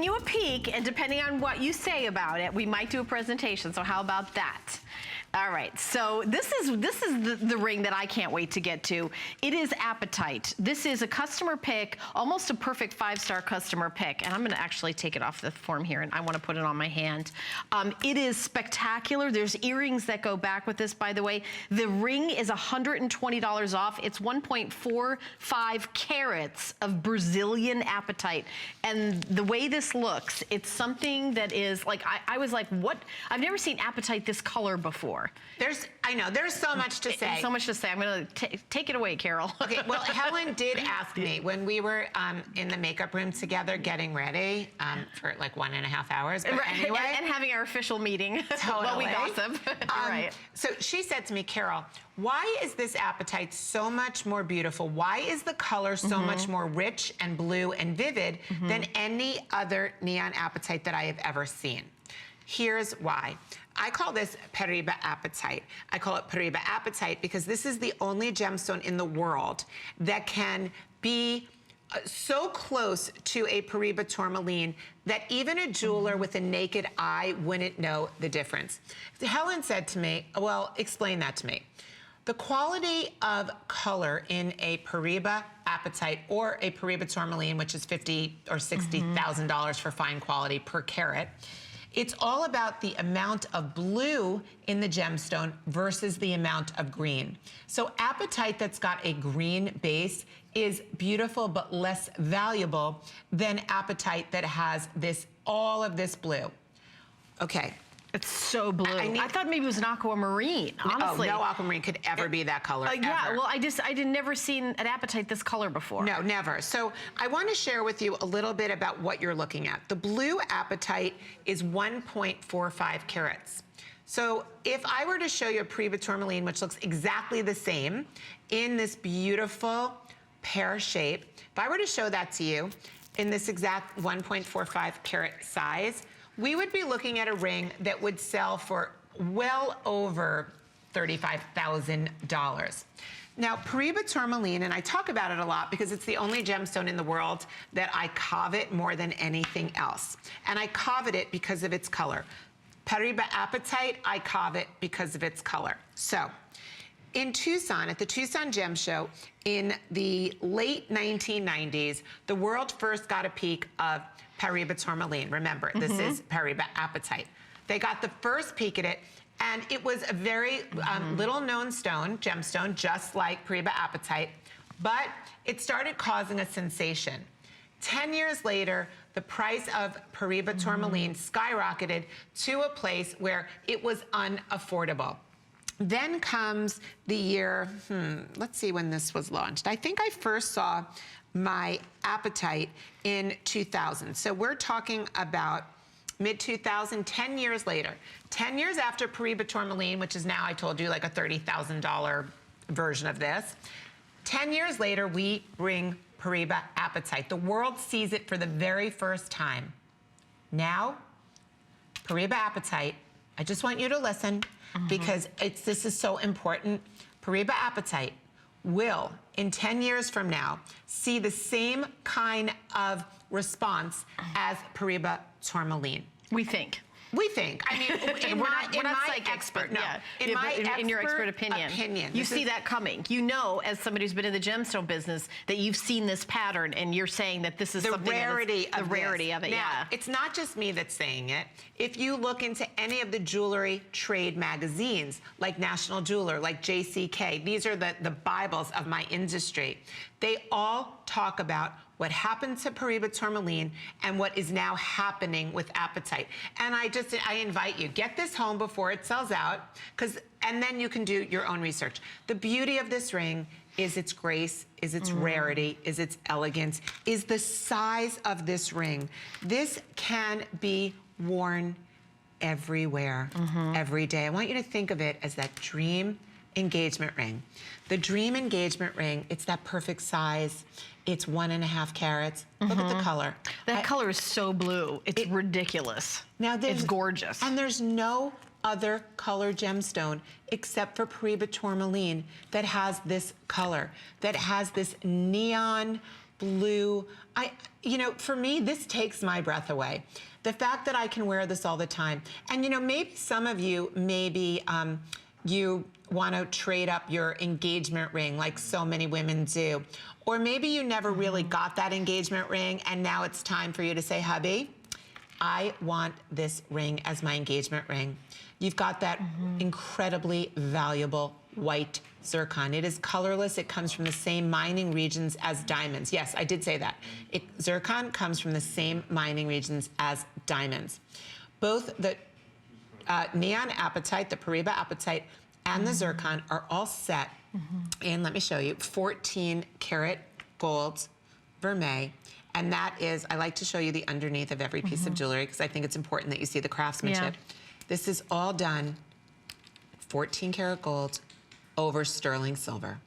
You a peek, and depending on what you say about it, we might do a presentation. So how about that? All right, so this is the ring that I can't wait to get to. It is Apatite. This is a customer pick, almost a perfect 5-star customer pick. And I'm gonna actually take it off the form here, and I wanna put it on my hand. It is spectacular. There's earrings that go back with this, by the way. The ring is $120 off. It's 1.45 carats of Brazilian Apatite. And the way this looks, it's something that is like, I was like, what? I've never seen Apatite this color before. I know, there's so much to say. So much to say. I'm gonna take it away, Carol. Okay, well, Helen did ask me when we were in the makeup room together getting ready for like 1.5 hours, but anyway. And having our official meeting while we gossip. Right. So she said to me, Carol, why is this Apatite so much more beautiful? Why is the color so much more rich and blue and vivid than any other neon Apatite that I have ever seen? Here's why. I call this Paraiba Apatite. I call it Paraiba Apatite because this is the only gemstone in the world that can be so close to a Paraiba tourmaline that even a jeweler with a naked eye wouldn't know the difference. Helen said to me, well, explain that to me. The quality of color in a Paraiba Apatite or a Paraiba tourmaline, which is $50,000 or $60,000 for fine quality per carat, it's all about the amount of blue in the gemstone versus the amount of green. So Apatite that's got a green base is beautiful but less valuable than Apatite that has all of this blue. Okay. It's so blue. I thought maybe it was an aquamarine, honestly. Oh, no aquamarine could ever be that color, yeah, well, I did never seen an Apatite this color before. No, never. So I want to share with you a little bit about what you're looking at. The blue Apatite is 1.45 carats. So if I were to show you a Paraiba tourmaline, which looks exactly the same in this beautiful pear shape, if I were to show that to you in this exact 1.45 carat size, we would be looking at a ring that would sell for well over $35,000. Now, Paraiba tourmaline, and I talk about it a lot because it's the only gemstone in the world that I covet more than anything else. And I covet it because of its color. Paraiba Apatite, I covet because of its color. So, in Tucson, at the Tucson Gem Show, in the late 1990s, the world first got a peek of Paraiba tourmaline. Remember, this is Paraiba Apatite. They got the first peek at it, and it was a very little known gemstone, just like Paraiba Apatite, but it started causing a sensation. 10 years later, the price of Paraiba tourmaline skyrocketed to a place where it was unaffordable. Then comes the year, let's see when this was launched. I think I first saw my Apatite in 2000. So we're talking about mid-2000, 10 years later. 10 years after Paraiba tourmaline, which is now, I told you, like a $30,000 version of this. 10 years later, we bring Paraiba Apatite. The world sees it for the very first time. Now, Paraiba Apatite, I just want you to listen because this is so important. Paraiba Apatite will, in 10 years from now, see the same kind of response as Paraiba tourmaline. We think. We think. I mean, we're not psychic expert. No. Yeah. In your expert opinion. You see that coming. You know, as somebody who's been in the gemstone business, that you've seen this pattern, and you're saying that this is the something rarity of it. Now, yeah. It's not just me that's saying it. If you look into any of the jewelry trade magazines, like National Jeweler, like JCK, these are the Bibles of my industry. They all talk about what happened to Paraiba tourmaline and what is now happening with Apatite. And I invite you, get this home before it sells out, and then you can do your own research. The beauty of this ring is its grace, is its rarity, is its elegance, is the size of this ring. This can be worn everywhere, every day. I want you to think of it as that dream engagement ring. The dream engagement ring, it's that perfect size. It's 1.5 carats. Look at the color. That color is so blue. It's ridiculous. Now it's gorgeous. And there's no other color gemstone except for Paraiba tourmaline that has this color, that has this neon blue. You know, for me, this takes my breath away. The fact that I can wear this all the time. And you know, maybe some of you, you want to trade up your engagement ring like so many women do. Or maybe you never really got that engagement ring and now it's time for you to say, hubby, I want this ring as my engagement ring. You've got that incredibly valuable white zircon. It is colorless. It comes from the same mining regions as diamonds. Yes, I did say that. Zircon comes from the same mining regions as diamonds. Both the neon apatite, the Paraiba apatite, and the zircon are all set in, let me show you, 14 karat gold vermeil. And that is, I like to show you the underneath of every piece of jewelry because I think it's important that you see the craftsmanship. Yeah. This is all done 14 karat gold over sterling silver.